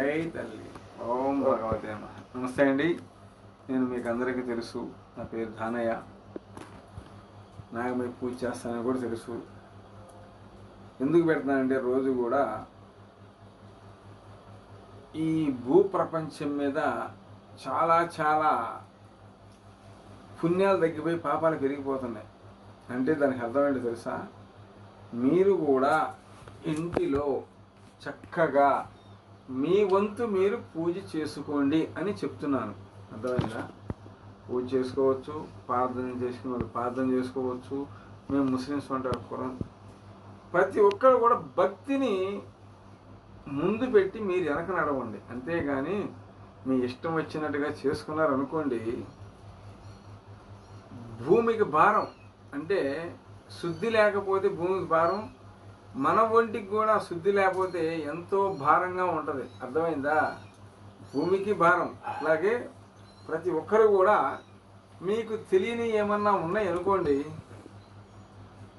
జై తల్లి ఓం భగవతే నమః. నమస్తే అండి. నేను మీకు అందరికీ తెలుసు, నా పేరు ధానయ్య. నాగమయ్య పూజ చేస్తానని కూడా తెలుసు. ఎందుకు పెడతానంటే రోజు కూడా ఈ భూప్రపంచం మీద చాలా చాలా పుణ్యాలు తగ్గిపోయి పాపాలు పెరిగిపోతున్నాయి. అంటే దానికి అర్థం ఏంటో తెలుసా? మీరు కూడా ఇంటిలో చక్కగా మీ వంతు మీరు పూజ చేసుకోండి అని చెప్తున్నాను. అర్థమైందా? పూజ చేసుకోవచ్చు, ప్రార్థన చేసుకునే వాళ్ళు ప్రార్థన చేసుకోవచ్చు. మేము ముస్లిమ్స్ అంటారు కురాన్. ప్రతి ఒక్కరు కూడా భక్తిని ముందు పెట్టి మీరు వెనక నడవండి. అంతేగాని మీ ఇష్టం వచ్చినట్టుగా చేసుకున్నారనుకోండి, భూమికి భారం. అంటే శుద్ధి లేకపోతే భూమికి భారం, మన ఒంటికి కూడా శుద్ధి లేకపోతే ఎంతో భారంగా ఉంటుంది. అర్థమైందా? భూమికి భారం. అలాగే ప్రతి ఒక్కరు కూడా మీకు తెలియని ఏమన్నా ఉన్నాయి అనుకోండి,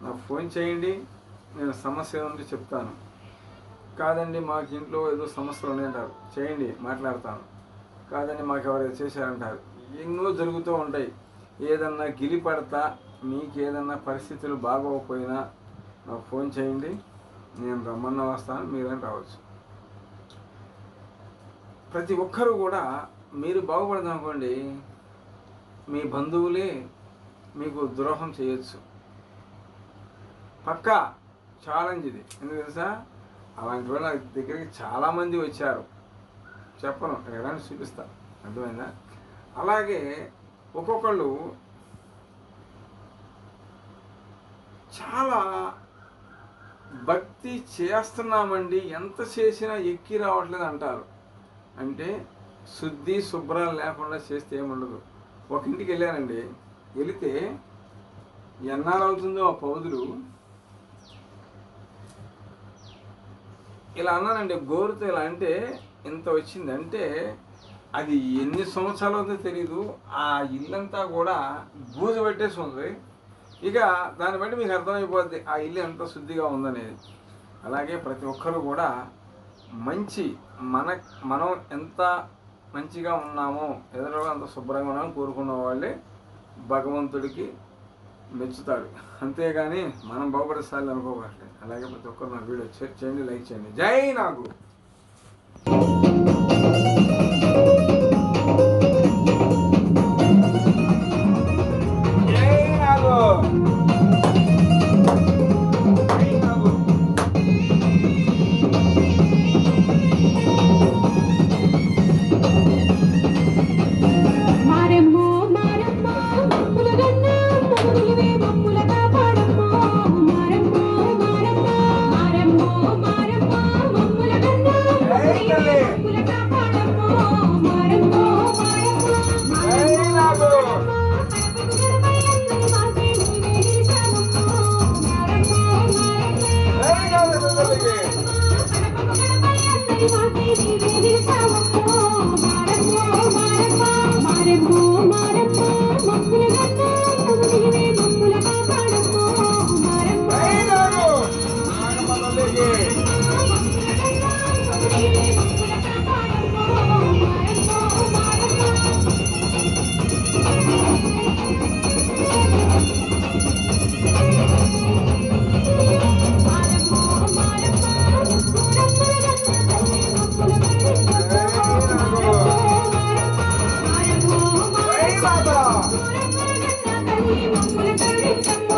నాకు ఫోన్ చేయండి, నేను సమస్య ఉండి చెప్తాను. కాదండి మాకు ఇంట్లో ఏదో సమస్యలు ఉన్నాయంటారు, చేయండి మాట్లాడతాను. కాదండి మాకు ఎవరైనా చేశారంటారు. ఎన్నో జరుగుతూ ఉంటాయి. ఏదన్నా గిలిపడతా, మీకు ఏదన్నా పరిస్థితులు బాగోకపోయినా నాకు ఫోన్ చేయండి, నేను రమ్మన్న వస్తాను, మీరేం రావచ్చు. ప్రతి ఒక్కరూ కూడా మీరు బాగుపడదాం అనుకోండి, మీ బంధువులే మీకు ద్రోహం చేయొచ్చు. పక్కా ఛాలెంజ్ ఇది. ఎందుకు తెలుసా? అలాంటి వాళ్ళు నా దగ్గరికి చాలామంది వచ్చారు. చెప్పను, ఎక్కడానికి చూపిస్తా. అర్థమైందా? అలాగే ఒక్కొక్కళ్ళు చాలా భక్తి చేస్తున్నామండి, ఎంత చేసినా ఎక్కి రావట్లేదు అంటారు. అంటే శుద్ధి శుభ్రాలు లేకుండా చేస్తే ఏముండదు. ఒక ఇంటికి వెళ్ళానండి, వెళితే ఎన్నాళ్ళు అవుతుందో ఆ పౌదులు ఇలా అన్నానండి, గోరుతో ఇలా అంటే ఇంత వచ్చింది. అంటే అది ఎన్ని సంవత్సరాలు అవుతుందో తెలీదు. ఆ ఇల్లంతా కూడా బూజు పెట్టేసి ఉంది. ఇక దాన్ని బట్టి మీకు అర్థమైపోద్ది ఆ ఇల్లు ఎంత శుద్ధిగా ఉందనేది. అలాగే ప్రతి ఒక్కరు కూడా మనం ఎంత మంచిగా ఉన్నామో, ఎదురుగా అంత శుభ్రంగా ఉన్నామో కోరుకున్న వాళ్ళే భగవంతుడికి మెచ్చుతాడు. అంతేగాని మనం బాగుపడేసాలి అనుకోవట్లేదు. అలాగే ప్రతి ఒక్కరు నా వీడియో షేర్ చేయండి, లైక్ చేయండి. జై నాగు. Bye.